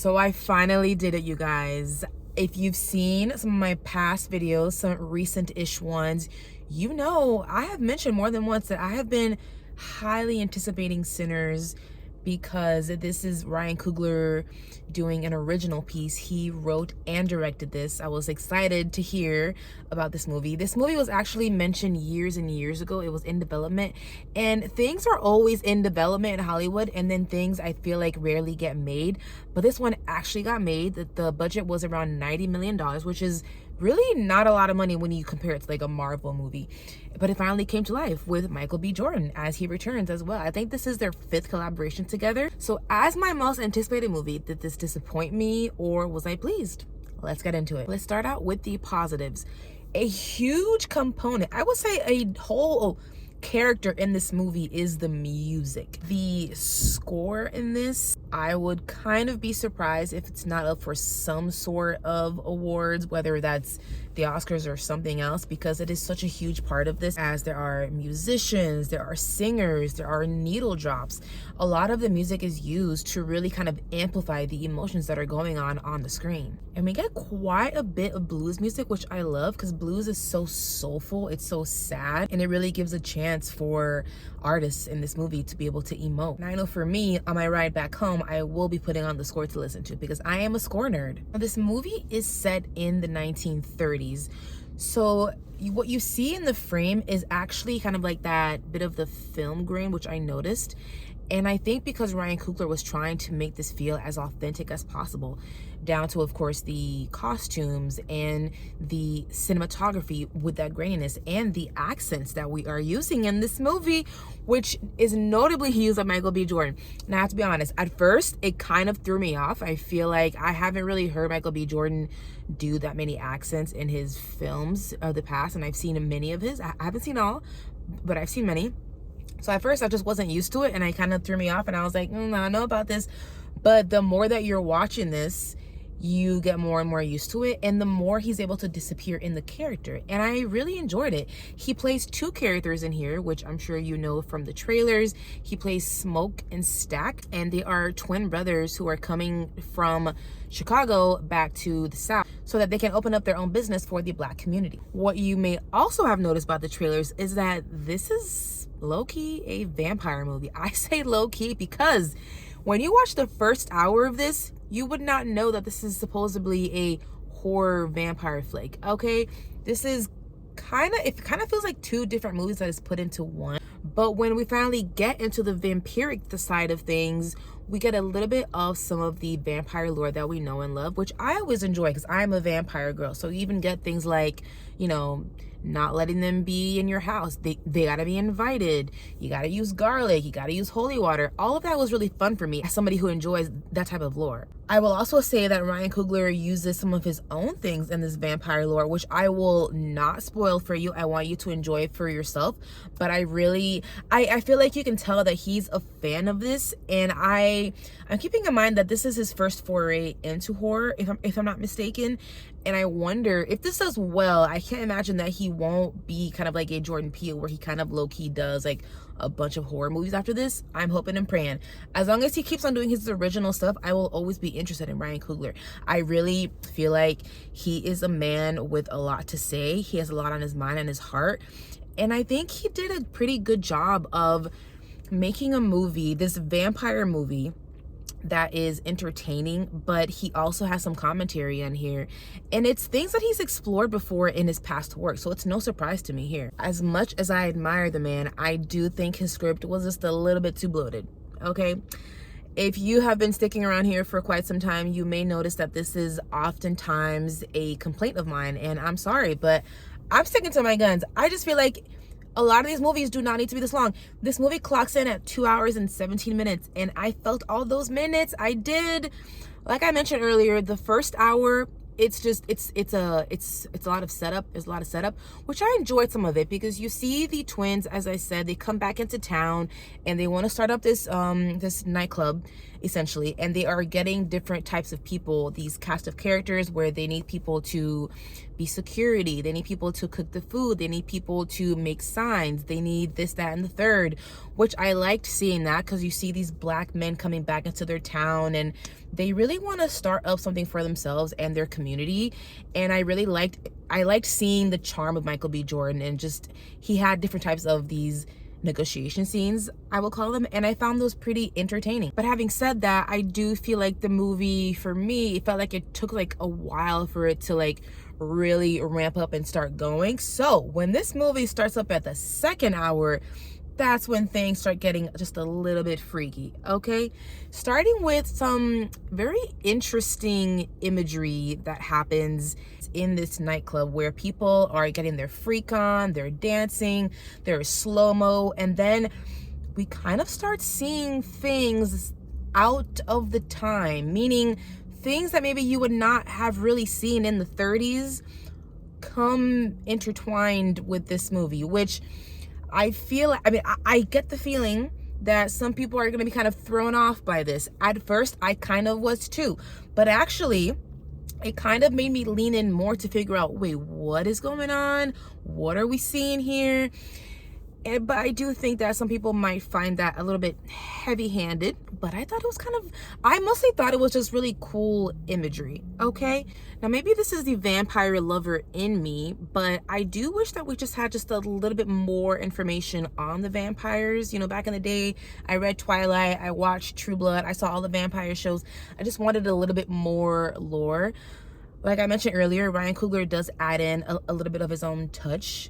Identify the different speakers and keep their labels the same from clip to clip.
Speaker 1: So I finally did it, you guys. If you've seen some of my past videos, some recent-ish ones, you know I have mentioned more than once that I have been highly anticipating Sinners because this is Ryan Coogler doing an original piece. He wrote and directed this. I was excited to hear about this movie. This movie was actually mentioned years and years ago. It was in development, and things are always in development in Hollywood, and then things I feel like rarely get made. But this one actually got made. The budget was around $90 million, which is really not a lot of money when you compare it to like a Marvel movie. But it finally came to life with Michael B. Jordan as he returns as well. I think this is their 5th collaboration together. So as my most anticipated movie, did this disappoint me or was I pleased? Let's get into it. Let's start out with the positives. A huge component, I would say a whole character in this movie, is the music. The score in this, I would kind of be surprised if it's not up for some sort of awards, whether that's the Oscars or something else, because it is such a huge part of this, as there are musicians, there are singers, there are needle drops. A lot of the music is used to really kind of amplify the emotions that are going on the screen. And we get quite a bit of blues music, which I love because blues is so soulful, it's so sad, and it really gives a chance for artists in this movie to be able to emote. And I know for me, on my ride back home, I will be putting on the score to listen to because I am a score nerd. Now, this movie is set in the 1930s. So what you see in the frame is actually kind of like that bit of the film grain, which I noticed. And I think because Ryan Coogler was trying to make this feel as authentic as possible, down to, of course, the costumes and the cinematography with that graininess and the accents that we are using in this movie, which is notably used by Michael B. Jordan. Now, to be honest, at first, it kind of threw me off. I feel like I haven't really heard Michael B. Jordan do that many accents in his films of the past, and I've seen many of his. I haven't seen all, but I've seen many. So at first I just wasn't used to it, and I kind of threw me off, and I was like, I know about this. But the more that you're watching this, you get more and more used to it, and the more he's able to disappear in the character. And I really enjoyed it. He plays 2 characters in here, which I'm sure you know from the trailers. He plays Smoke and Stack, and they are twin brothers who are coming from Chicago back to the South so that they can open up their own business for the Black community. What you may also have noticed about the trailers is that this is low-key a vampire movie. I say low-key because when you watch the first hour of this, you would not know that this is supposedly a horror vampire flick. Okay, this is it kind of feels like 2 different movies that is put into one. But when we finally get into the vampiric side of things, we get a little bit of some of the vampire lore that we know and love, which I always enjoy because I'm a vampire girl. So you even get things like, not letting them be in your house. They gotta be invited. You gotta use garlic. You gotta use holy water. All of that was really fun for me as somebody who enjoys that type of lore. I will also say that Ryan Coogler uses some of his own things in this vampire lore, which I will not spoil for you. I want you to enjoy it for yourself. But I feel like you can tell that he's a fan of this, and I'm keeping in mind that this is his first foray into horror, if I'm not mistaken. And I wonder if this does well, I can't imagine that he won't be kind of like a Jordan Peele, where he kind of low-key does like a bunch of horror movies after this. I'm hoping and praying. As long as he keeps on doing his original stuff, I will always be interested in Ryan Coogler. I really feel like he is a man with a lot to say. He has a lot on his mind and his heart. And I think he did a pretty good job of making a movie, this vampire movie, that is entertaining, but he also has some commentary in here, and it's things that he's explored before in his past work, so it's no surprise to me here. As much as I admire the man, I do think his script was just a little bit too bloated. Okay, if you have been sticking around here for quite some time, you may notice that this is oftentimes a complaint of mine, and I'm sorry, but I'm sticking to my guns. I just feel like a lot of these movies do not need to be this long. This movie clocks in at 2 hours and 17 minutes, and I felt all those minutes. I did. Like I mentioned earlier, the first hour, it's a lot of setup. There's a lot of setup, which I enjoyed some of it, because you see the twins, as I said, they come back into town and they want to start up this this nightclub, essentially, and they are getting different types of people, these cast of characters, where they need people to be security. They need people to cook the food. They need people to make signs. They need this, that, and the third, which I liked seeing that, because you see these black men coming back into their town and they really want to start up something for themselves and their community. And I liked seeing the charm of Michael B. Jordan, and just he had different types of these negotiation scenes, I will call them, and I found those pretty entertaining. But having said that, I do feel like the movie, for me, it felt like it took like a while for it to like really ramp up and start going. So when this movie starts up at the second hour, that's when things start getting just a little bit freaky, okay? Starting with some very interesting imagery that happens in this nightclub, where people are getting their freak on, they're dancing, there's slow-mo, and then we kind of start seeing things out of the time, meaning things that maybe you would not have really seen in the 30s come intertwined with this movie, which I feel, I get the feeling that some people are going to be kind of thrown off by this. At first, I kind of was too, but actually, it kind of made me lean in more to figure out, wait, what is going on? What are we seeing here? But I do think that some people might find that a little bit heavy-handed, but I thought it was I mostly thought it was just really cool imagery, okay? Now, maybe this is the vampire lover in me, but I do wish that we just had just a little bit more information on the vampires. You know, back in the day, I read Twilight, I watched True Blood, I saw all the vampire shows. I just wanted a little bit more lore. Like I mentioned earlier, Ryan Coogler does add in a little bit of his own touch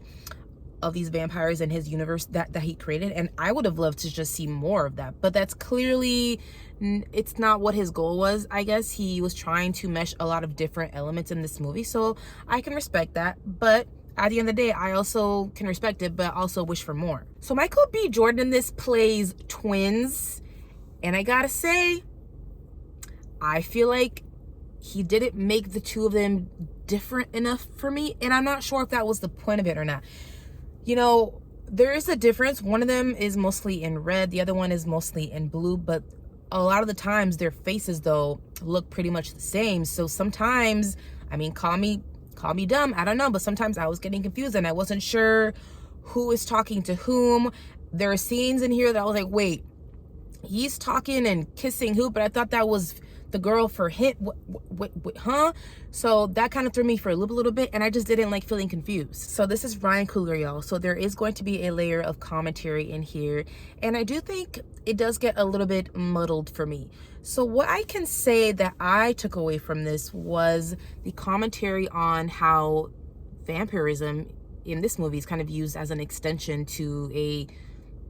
Speaker 1: of these vampires in his universe that he created, and I would have loved to just see more of that, but that's clearly, it's not what his goal was. I guess he was trying to mesh a lot of different elements in this movie, so I can respect that, but at the end of the day, I also can respect it, but also wish for more. So Michael B. Jordan in this plays twins, and I gotta say, I feel like he didn't make the two of them different enough for me, and I'm not sure if that was the point of it or not. You know, there is a difference. One of them is mostly in red, the other one is mostly in blue, but a lot of the times their faces, though, look pretty much the same. So sometimes, I mean, call me dumb, I don't know, but sometimes I was getting confused and I wasn't sure who is talking to whom. There are scenes in here that I was like, wait, he's talking and kissing who? But I thought that was the girl for him. Huh? So that kind of threw me for a little bit, and I just didn't like feeling confused. So this is Ryan Coogler, y'all. So there is going to be a layer of commentary in here, and I do think it does get a little bit muddled for me. So what I can say that I took away from this was the commentary on how vampirism in this movie is kind of used as an extension to a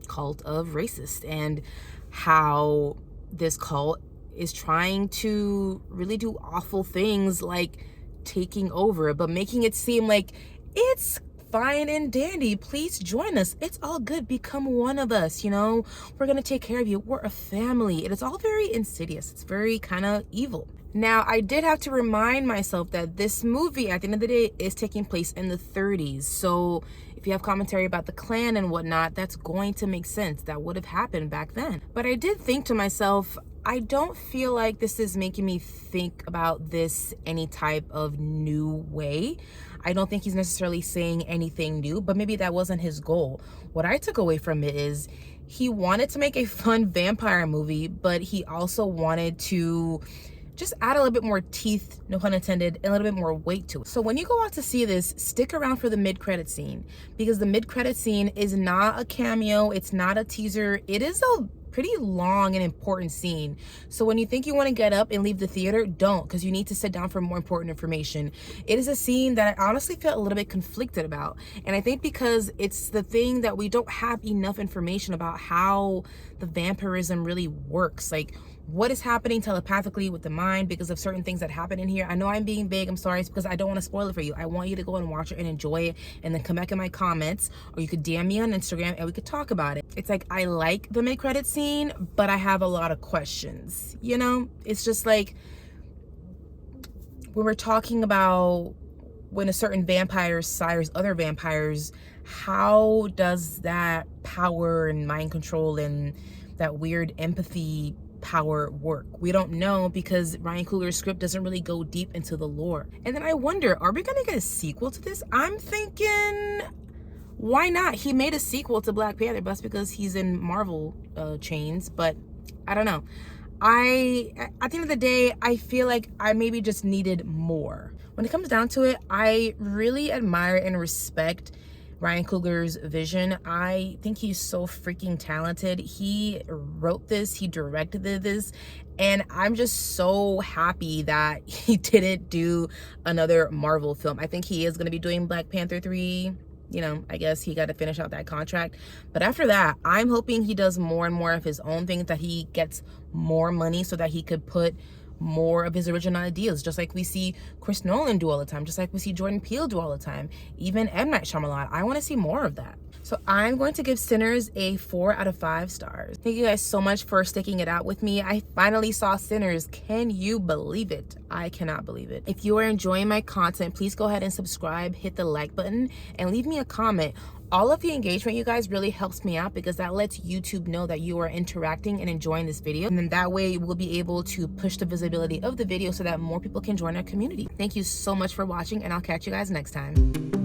Speaker 1: cult of racist, and how this cult is trying to really do awful things like taking over, but making it seem like it's fine and dandy. Please join us. It's all good. Become one of us. You know, we're going to take care of you. We're a family. It is all very insidious. It's very kind of evil. Now, I did have to remind myself that this movie, at the end of the day, is taking place in the 30s. So if you have commentary about the Klan and whatnot, that's going to make sense. That would have happened back then. But I did think to myself, I don't feel like this is making me think about this any type of new way. I don't think he's necessarily saying anything new, but maybe that wasn't his goal. What I took away from it is he wanted to make a fun vampire movie, but he also wanted to just add a little bit more teeth, no pun intended, and a little bit more weight to it. So when you go out to see this, stick around for the mid-credit scene, because the mid-credit scene is not a cameo, it's not a teaser, it is a pretty long and important scene. So when you think you want to get up and leave the theater, don't, because you need to sit down for more important information. It is a scene that I honestly felt a little bit conflicted about, and I think because it's the thing that we don't have enough information about how the vampirism really works, like what is happening telepathically with the mind because of certain things that happen in here. I know I'm being vague, I'm sorry, it's because I don't want to spoil it for you. I want you to go and watch it and enjoy it, and then come back in my comments, or you could DM me on Instagram and we could talk about it. It's like, I like the mid-credit scene, but I have a lot of questions, you know? It's just like, when we're talking about when a certain vampire sires other vampires, how does that power and mind control and that weird empathy power work? We don't know because Ryan Coogler's script doesn't really go deep into the lore. And then I wonder, are we gonna get a sequel to this? I'm thinking, why not? He made a sequel to Black Panther, but that's because he's in Marvel chains, but I don't know. At the end of the day, I feel like I maybe just needed more. When it comes down to it, I really admire and respect Ryan Coogler's vision. I think he's so freaking talented. He wrote this, he directed this, and I'm just so happy that he didn't do another Marvel film. I think he is going to be doing Black Panther 3. You know, I guess he got to finish out that contract. But after that, I'm hoping he does more and more of his own things, that he gets more money so that he could put more of his original ideas, just like we see Chris Nolan do all the time, just like we see Jordan Peele do all the time, even M. Night Shyamalan. I want to see more of that. So I'm going to give Sinners a 4 out of 5 stars. Thank you guys so much for sticking it out with me. I finally saw Sinners. Can you believe it? I cannot believe it. If you are enjoying my content, please go ahead and subscribe, hit the like button, and leave me a comment. All of the engagement, you guys, really helps me out because that lets YouTube know that you are interacting and enjoying this video. And then that way we'll be able to push the visibility of the video so that more people can join our community. Thank you so much for watching, and I'll catch you guys next time.